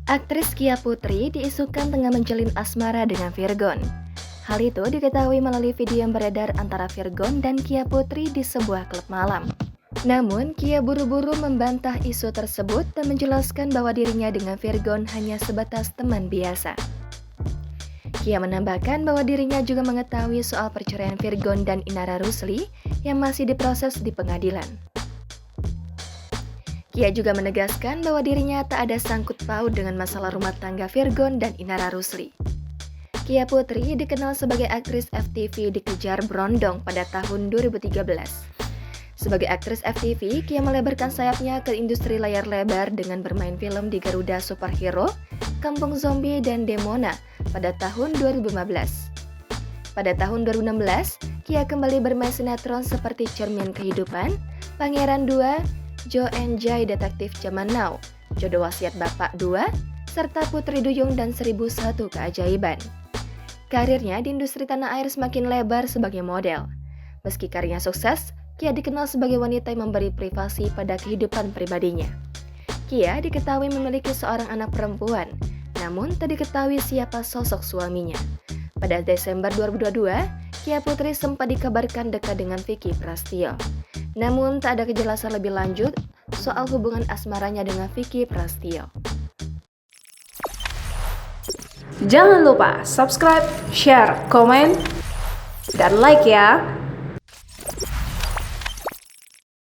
Aktris Kia Putri diisukan tengah menjalin asmara dengan Virgon. Hal itu diketahui melalui video yang beredar antara Virgon dan Kia Putri di sebuah klub malam. Namun, Kia buru-buru membantah isu tersebut dan menjelaskan bahwa dirinya dengan Virgon hanya sebatas teman biasa. Kia menambahkan bahwa dirinya juga mengetahui soal perceraian Virgon dan Inara Rusli yang masih diproses di pengadilan. Kia juga menegaskan bahwa dirinya tak ada sangkut paut dengan masalah rumah tangga Virgon dan Inara Rusli. Kia Putri dikenal sebagai aktris FTV di Kejar Brondong pada tahun 2013. Sebagai aktris FTV, Kia melebarkan sayapnya ke industri layar lebar dengan bermain film di Garuda Superhero, Kampung Zombie, dan Demona pada tahun 2015. Pada tahun 2016, Kia kembali bermain sinetron seperti Cermin Kehidupan, Pangeran 2, Jo and Jai Detektif Zaman Now, Jodoh Wasiat Bapak 2, serta Putri Duyung dan 1001 Keajaiban. Karirnya di industri tanah air semakin lebar sebagai model. Meski karirnya sukses, Kia dikenal sebagai wanita yang memberi privasi pada kehidupan pribadinya. Kia diketahui memiliki seorang anak perempuan, namun tak diketahui siapa sosok suaminya. Pada Desember 2022, Kia Putri sempat dikabarkan dekat dengan Vicky Prastio. Namun tak ada kejelasan lebih lanjut soal hubungan asmaranya dengan Vicky Prastio. Jangan lupa subscribe, share, komen, dan like ya!